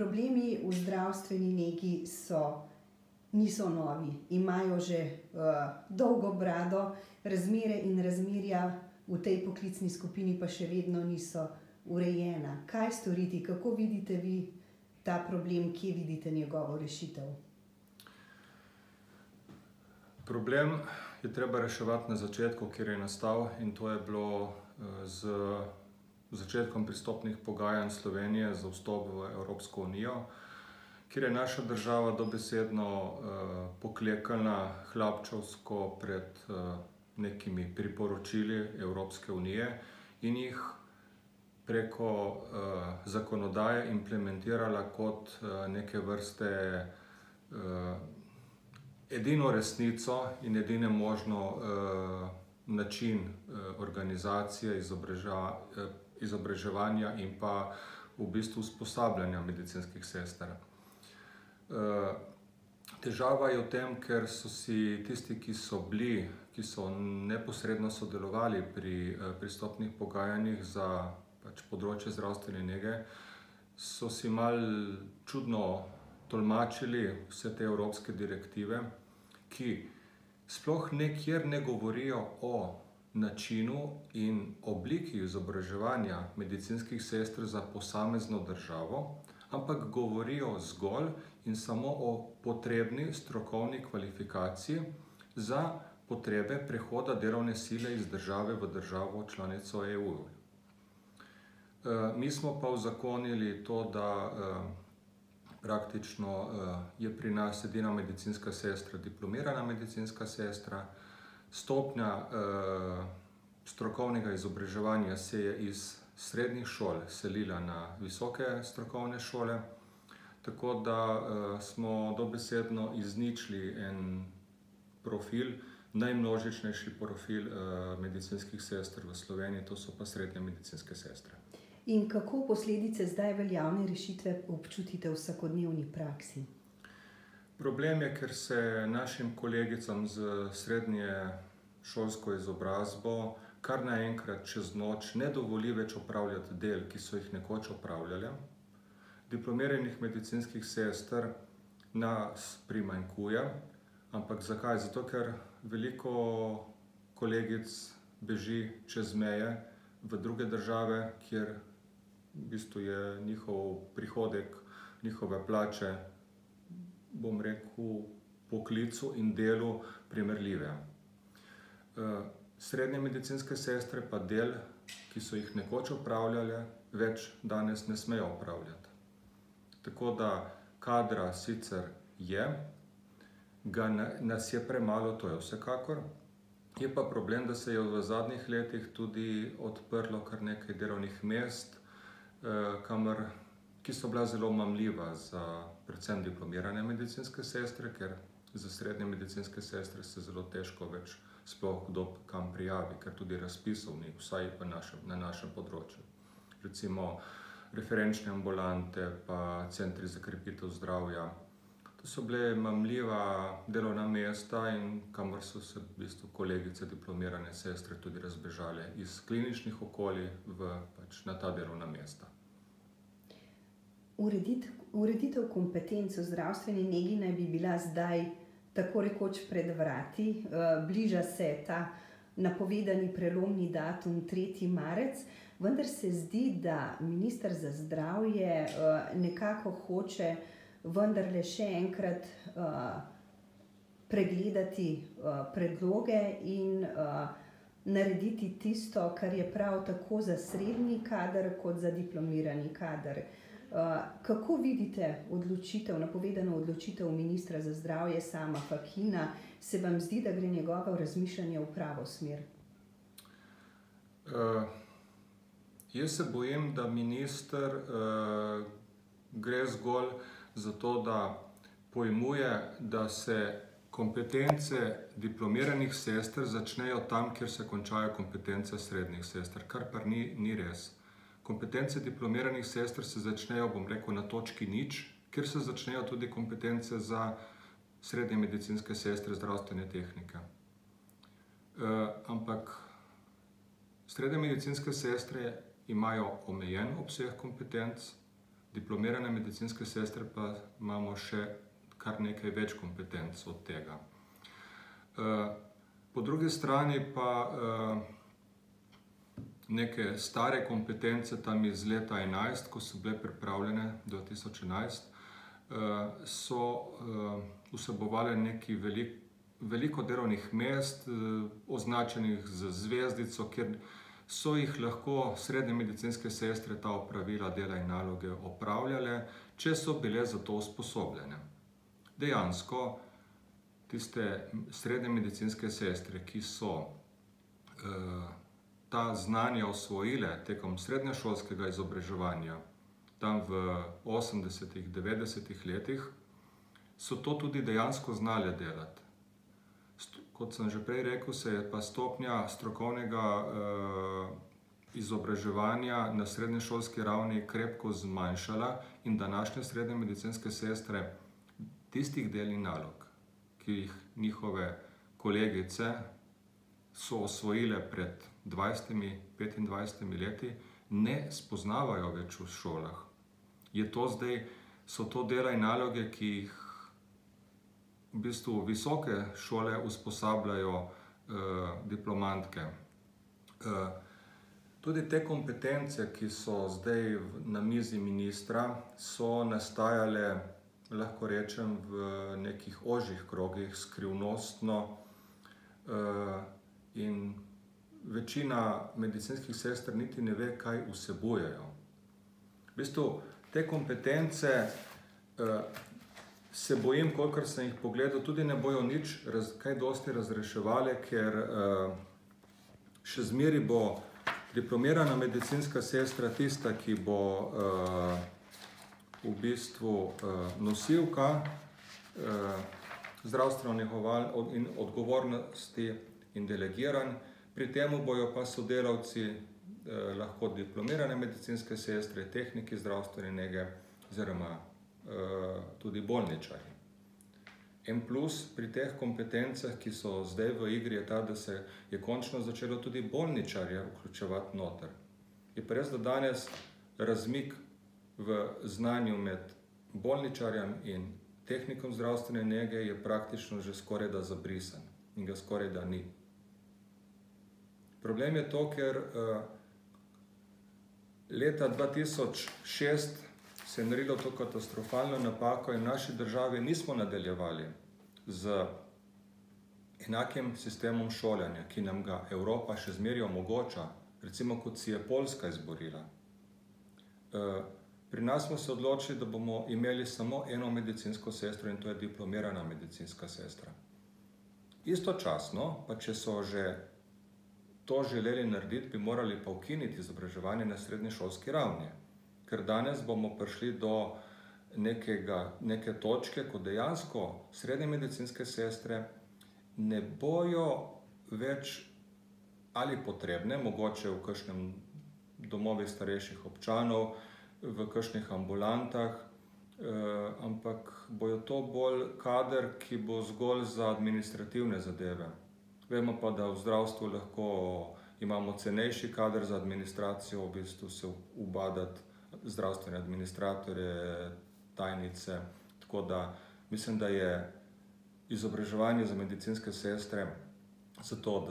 problemi v zdravstveni negi niso novi, imajo že dolgo brado, razmere in razmerja v tej poklicni skupini pa še vedno niso urejena. Kaj storiti, kako vidite vi ta problem, kje vidite njegovo rešitev? Problem je treba reševati na začetku, kjer je nastal, in to je bilo z začetkom pristopnih pogajanj Slovenije za vstop v Evropsko unijo, kjer je naša država dobesedno pokleknila hlapčevsko pred nekimi priporočili Evropske unije in jih preko zakonodaje implementirala kot neke vrste edino resnico in edine možno način organizacije, izobraževanja in pa v bistvu usposabljanja medicinskih sester. Težava je v tem, ker so si tisti, ki so neposredno sodelovali pri pristopnih pogajanjih za področje zdravstvene nege, so si malo čudno tolmačili vse te evropske direktive, ki sploh nikjer ne govorijo o načinu in obliki izobraževanja medicinskih sester za posamezno državo, ampak govorijo zgolj in samo o potrebni strokovni kvalifikaciji za potrebe prehoda delovne sile iz države v državo članico EU. Mi smo pa uzakonili to, da praktično je pri nas edina medicinska sestra diplomirana medicinska sestra. Stopnja strokovnega izobraževanja se je iz srednjih šol selila na visoke strokovne šole, tako da smo dobesedno izničili en profil, najmnožičnejši profil medicinskih sester v Sloveniji, to so pa srednje medicinske sestre. In kako posledice zdaj veljavne rešitve občutite v vsakodnevni praksi? Problem je, ker se našim kolegicam z srednje šolsko izobrazbo kar naenkrat čez noč ne dovoli več opravljati del, ki so jih nekoč opravljale. Diplomiranih medicinskih sester nas primanjkuje, ampak zakaj? Zato, ker veliko kolegic beži čez meje v druge države, kjer v bistvu je njihov prihodek, njihove plače, bom rekel, poklicu in delu primerljive. Srednje medicinske sestre pa del, ki so jih nekoč opravljale, več danes ne smejo opravljati. Tako da kadra sicer je, nas je premalo, to je vsekakor. Je pa problem, da se je v zadnjih letih tudi odprlo kar nekaj delovnih mest, ki so bila zelo mamljiva za predvsem diplomirane medicinske sestre, ker za srednje medicinske sestre se zelo težko več sploh kdo kam prijavi, ker tudi razpisov ni, vsaj na našem področju. Recimo referenčne ambulante pa centri za krepitev zdravja. To so bile mamljiva delovna mesta in kamor so se v bistvu kolegice diplomirane sestre tudi razbežale iz kliničnih okolij na ta delovna mesta. Ureditev kompetenc v zdravstveni negi naj bi bila zdaj tako rekoč pred vrati. Bliža se ta napovedani prelomni datum 3. marec, vendar se zdi, da minister za zdravje nekako hoče vendarle še enkrat pregledati predloge in narediti tisto, kar je prav tako za srednji kader kot za diplomirani kader. Kako vidite napovedano odločitev ministra za zdravje Sama Fakina? Se vam zdi, da gre njegovo razmišljanje v pravo smer? Jaz se bojim, da minister gre zgolj za to, da pojmuje, da se kompetence diplomiranih sester začnejo tam, kjer se končajo kompetence srednjih sester, kar pa ni res. Kompetence diplomiranih sester se začnejo, bom rekel, na točki 0, kjer se začnejo tudi kompetence za srednje medicinske sestre zdravstvene tehnike. Ampak srednje medicinske sestre imajo omejen obseg kompetenc, Diplomirane medicinske sestre pa imamo še kar nekaj več kompetenc od tega. Po drugi strani pa neke stare kompetence tam iz leta 11, ko so bile pripravljene 2011, so vsebovale neki veliko delovnih mest, označenih z zvezdico, kjer so jih lahko srednje medicinske sestre ta opravila, dela in naloge opravljale, če so bile za to usposobljene. Dejansko, tiste srednje medicinske sestre, ki so ta znanja osvojile tekom srednješolskega izobraževanja, tam v 80-ih, 90-ih letih, so to tudi dejansko znale delati. Kot sem že prej rekel, se je pa stopnja strokovnega izobraževanja na srednješolski ravni krepko zmanjšala in današnje srednje medicinske sestre tistih del in nalog, ki jih njihove kolegice so osvojile pred 20-25 leti, ne spoznavajo več v šolah. So to dela in naloge, ki jih v bistvu visoke šole usposabljajo diplomantke. Tudi te kompetence, ki so zdaj na mizi ministra, so nastajale, lahko rečem, v nekih ožjih krogih, skrivnostno, in večina medicinskih sester niti ne ve, kaj vsebujejo. V bistvu, te kompetence, se bojim, kolikor sem jih pogledal, tudi ne bojo nič kaj dosti razreševale, ker še zmeraj bo diplomirana medicinska sestra tista, ki bo v bistvu nosilka zdravstvenih in odgovornosti in delegiranj. Pri temu bojo pa sodelavci lahko diplomirane medicinske sestre, tehniki zdravstvene nege oziroma tudi bolničarji. En plus pri teh kompetencah, ki so zdaj v igri, je ta, da se je končno začelo tudi bolničarje vključevati noter. Je pa res, da danes razmik v znanju med bolničarjem in tehnikom zdravstvene nege je praktično že skoraj da zabrisan in ga skoraj da ni. Problem je to, ker leta 2006 se je naredilo to katastrofalno napako in v naši državi nismo nadaljevali z enakim sistemom šolanja, ki nam ga Evropa še zmeraj omogoča, recimo kot si je Poljska izborila. Pri nas smo se odločili, da bomo imeli samo eno medicinsko sestro in to je diplomirana medicinska sestra. Istočasno, pa če so že to želeli narediti, bi morali pa ukiniti izobraževanje na srednješolski ravni. Ker danes bomo prišli do neke točke, ko dejansko srednje medicinske sestre ne bojo več ali potrebne, mogoče v kakšnem domovih starejših občanov, v kakšnih ambulantah, ampak bojo to bolj kader, ki bo zgolj za administrativne zadeve. Vemo pa, da v zdravstvu lahko imamo cenejši kader za administracijo, v bistvu se ubadati zdravstvene administratorje, tajnice, tako da mislim, da je izobraževanje za medicinske sestre zato,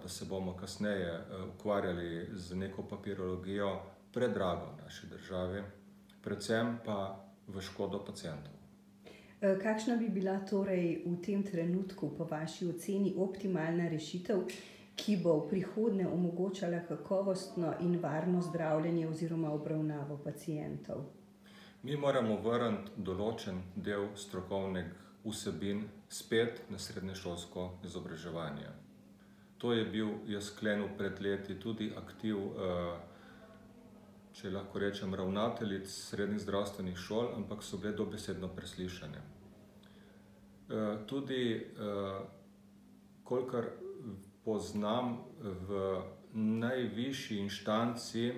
da se bomo kasneje ukvarjali z neko papirologijo, predrago v naši državi, predvsem pa v škodo pacientov. Kakšna bi bila torej v tem trenutku po vaši oceni optimalna rešitev, ki bo v prihodnje omogočala kakovostno in varno zdravljenje oziroma obravnavo pacientov? Mi moramo vrniti določen del strokovnih vsebin spet na srednješolsko izobraževanje. To je bil, jaz sklenil pred leti, tudi aktiv, če lahko rečem, ravnateljic srednjih zdravstvenih šol, ampak so bile dobesedno preslišane. Tudi, kolikor poznam v najvišji inštanci,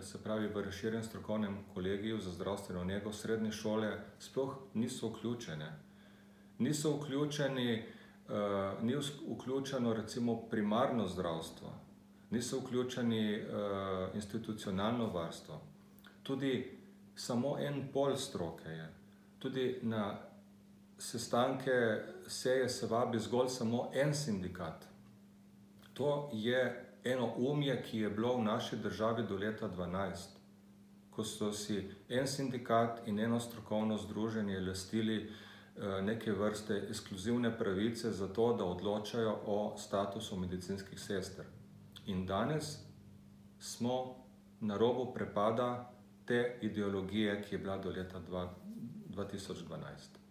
se pravi v razširjenem strokovnem kolegiju za zdravstveno nego, srednje šole sploh niso vključene. Ni vključeno recimo primarno zdravstvo, niso vključeni institucionalno varstvo. Tudi samo en pol stroke je. Tudi na sestanke seje se vabi zgolj samo en sindikat. To je eno umje, ki je bilo v naši državi do leta 2012, ko so si en sindikat in eno strokovno združenje lastili neke vrste ekskluzivne pravice za to, da odločajo o statusu medicinskih sester. In danes smo na robu prepada te ideologije, ki je bila do leta 2012.